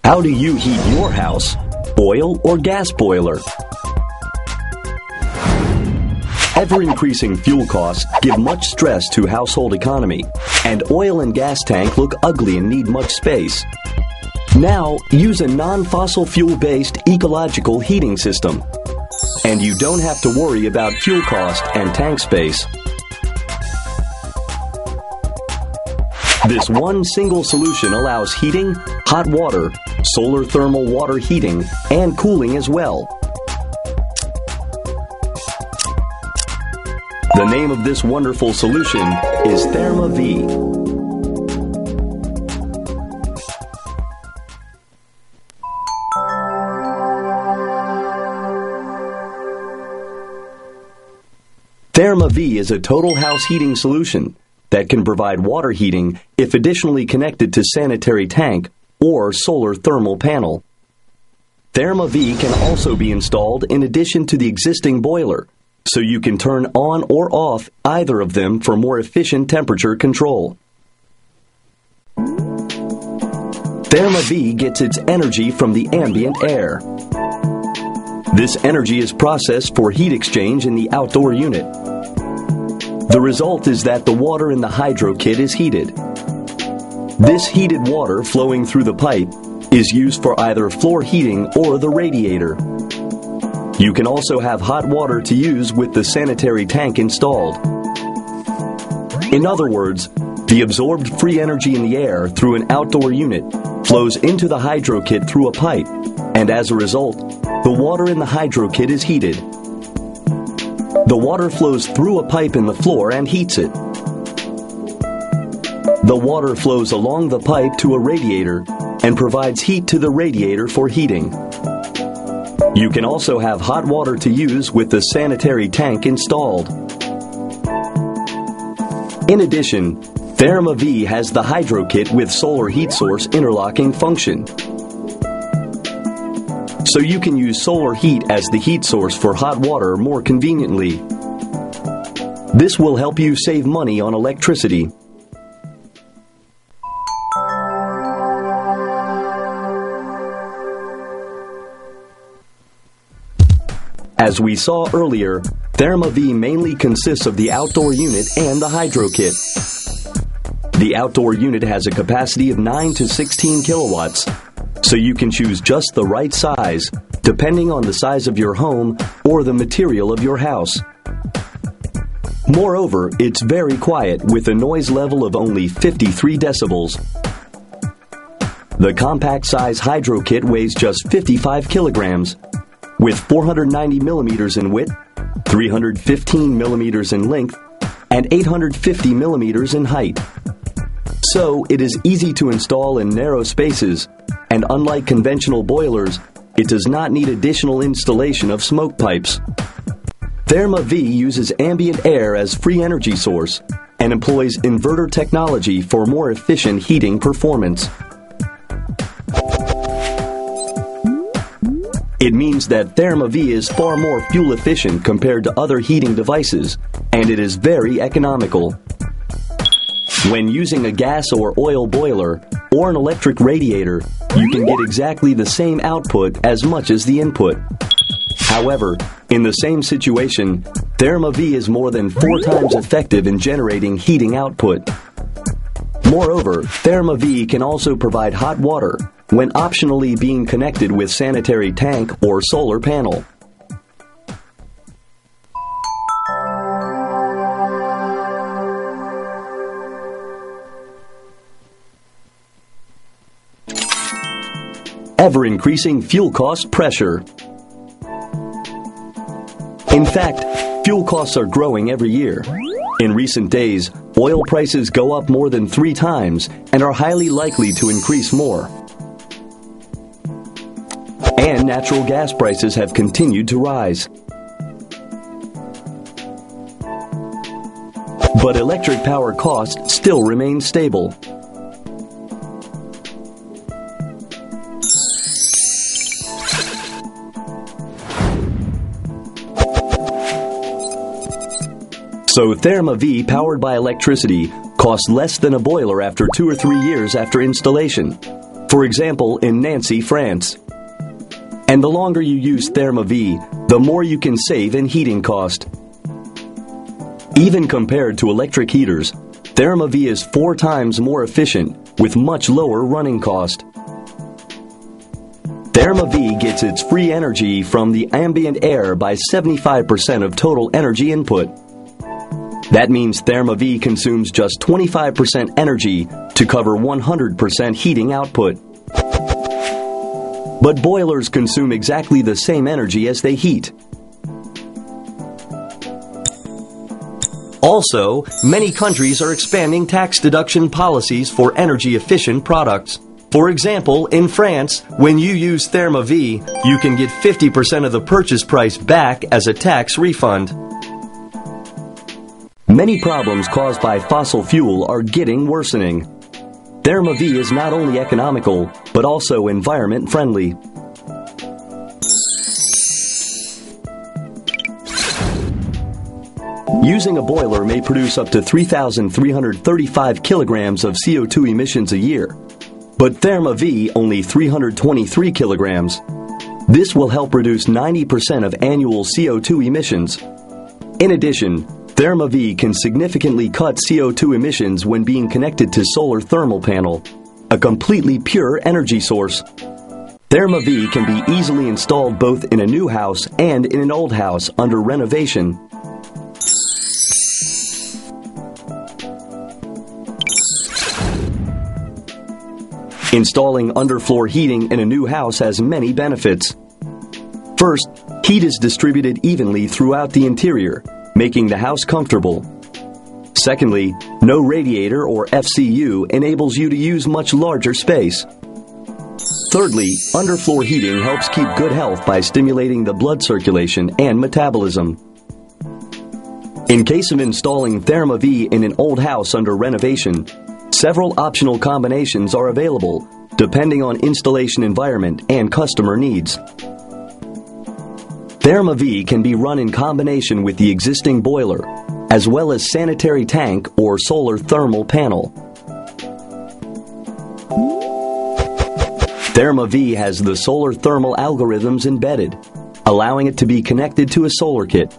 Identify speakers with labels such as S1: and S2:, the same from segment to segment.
S1: How do you heat your house? Oil or gas boiler? Ever-increasing fuel costs give much stress to household economy, and oil and gas tank look ugly and need much space. Now, use a non-fossil fuel-based ecological heating system, and you don't have to worry about fuel cost and tank space. This one single solution allows heating, hot water, solar thermal water heating, and cooling as well. The name of this wonderful solution is Therma-V. Therma-V is a total house heating solution that can provide water heating if additionally connected to sanitary tank or solar thermal panel. Therma-V can also be installed in addition to the existing boiler, so you can turn on or off either of them for more efficient temperature control. Therma-V gets its energy from the ambient air. This energy is processed for heat exchange in the outdoor unit. The result is that the water in the hydro kit is heated. This heated water flowing through the pipe is used for either floor heating or the radiator. You can also have hot water to use with the sanitary tank installed. In other words, the absorbed free energy in the air through an outdoor unit flows into the hydro kit through a pipe, and as a result, the water in the hydro kit is heated. The water flows through a pipe in the floor and heats it. The water flows along the pipe to a radiator and provides heat to the radiator for heating. You can also have hot water to use with the sanitary tank installed. In addition, Therma-V has the hydro kit with solar heat source interlocking function. So you can use solar heat as the heat source for hot water more conveniently. This will help you save money on electricity. As we saw earlier, Therma-V mainly consists of the outdoor unit and the hydro kit. The outdoor unit has a capacity of 9 to 16 kilowatts, so you can choose just the right size, depending on the size of your home or the material of your house. Moreover, it's very quiet with a noise level of only 53 decibels. The compact size hydro kit weighs just 55 kilograms, with 490 millimeters in width, 315 millimeters in length, and 850 millimeters in height. So it is easy to install in narrow spaces, and unlike conventional boilers, it does not need additional installation of smoke pipes. Therma-V uses ambient air as free energy source and employs inverter technology for more efficient heating performance. It means that Therma-V is far more fuel efficient compared to other heating devices, and it is very economical. When using a gas or oil boiler or an electric radiator, you can get exactly the same output as much as the input. However, in the same situation, Therma-V is more than 4 times effective in generating heating output. Moreover, Therma-V can also provide hot water when optionally being connected with sanitary tank or solar panel. Ever-increasing fuel cost pressure. In fact, fuel costs are growing every year. In recent days, oil prices go up more than 3 times and are highly likely to increase more. And natural gas prices have continued to rise. But electric power costs still remain stable. So Therma-V powered by electricity costs less than a boiler after 2 or 3 years after installation. for example in Nancy, France. And the longer you use Therma-V, the more you can save in heating cost. Even compared to electric heaters, Therma-V is 4 times more efficient with much lower running cost. Therma-V gets its free energy from the ambient air by 75% of total energy input. That means Therma-V consumes just 25% energy to cover 100% heating output. But boilers consume exactly the same energy as they heat. Also, many countries are expanding tax deduction policies for energy-efficient products. For example, in France, when you use Therma-V, you can get 50% of the purchase price back as a tax refund. Many problems caused by fossil fuel are getting worsening. Therma-V is not only economical, but also environment-friendly. Using a boiler may produce up to 3,335 kilograms of CO2 emissions a year, but Therma-V only 323 kilograms. This will help reduce 90% of annual CO2 emissions. In addition, Therma-V can significantly cut CO2 emissions when being connected to solar thermal panel, a completely pure energy source. Therma-V can be easily installed both in a new house and in an old house under renovation. Installing underfloor heating in a new house has many benefits. First, heat is distributed evenly throughout the interior, making the house comfortable. Secondly, no radiator or FCU enables you to use much larger space. Thirdly, underfloor heating helps keep good health by stimulating the blood circulation and metabolism. In case of installing Therma-V in an old house under renovation, several optional combinations are available depending on installation environment and customer needs. Therma-V can be run in combination with the existing boiler, as well as sanitary tank or solar thermal panel. Therma-V has the solar thermal algorithms embedded, allowing it to be connected to a solar kit.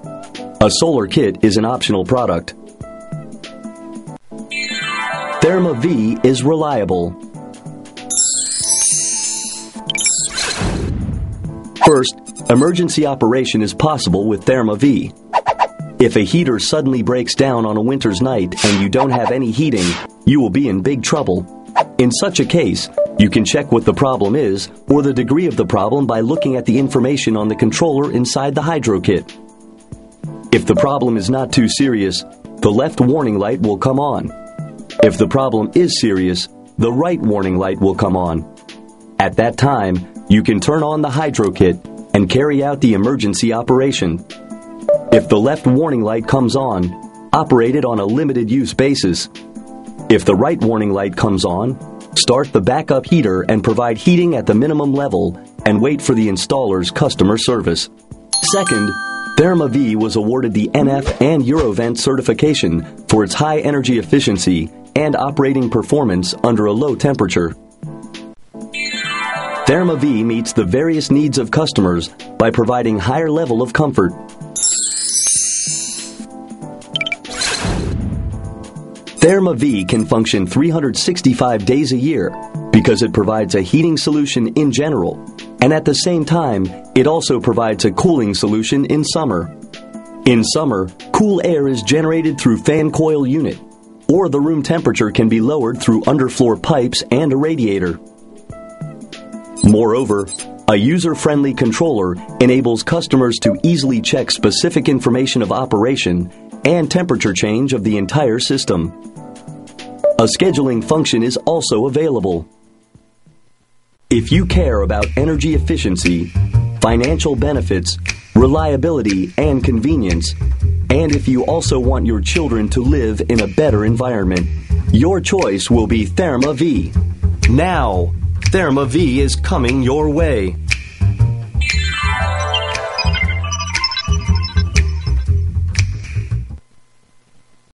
S1: A solar kit is an optional product. Therma-V is reliable. First, emergency operation is possible with Therma-V. If a heater suddenly breaks down on a winter's night and you don't have any heating, you will be in big trouble. In such a case, you can check what the problem is or the degree of the problem by looking at the information on the controller inside the hydro kit. If the problem is not too serious, the left warning light will come on. If the problem is serious, the right warning light will come on. At that time, you can turn on the hydro kit and carry out the emergency operation. If the left warning light comes on, operate it on a limited use basis. If the right warning light comes on, start the backup heater and provide heating at the minimum level and wait for the installer's customer service. Second, Therma-V was awarded the NF and Eurovent certification for its high energy efficiency and operating performance under a low temperature. Therma-V meets the various needs of customers by providing higher level of comfort. Therma-V can function 365 days a year because it provides a heating solution in general, and at the same time, it also provides a cooling solution in summer. In summer, cool air is generated through fan coil unit, or the room temperature can be lowered through underfloor pipes and a radiator. Moreover, a user-friendly controller enables customers to easily check specific information of operation and temperature change of the entire system. A scheduling function is also available. If you care about energy efficiency, financial benefits, reliability, and convenience, and if you also want your children to live in a better environment, your choice will be Therma-V. Now, Therma-V is coming your way.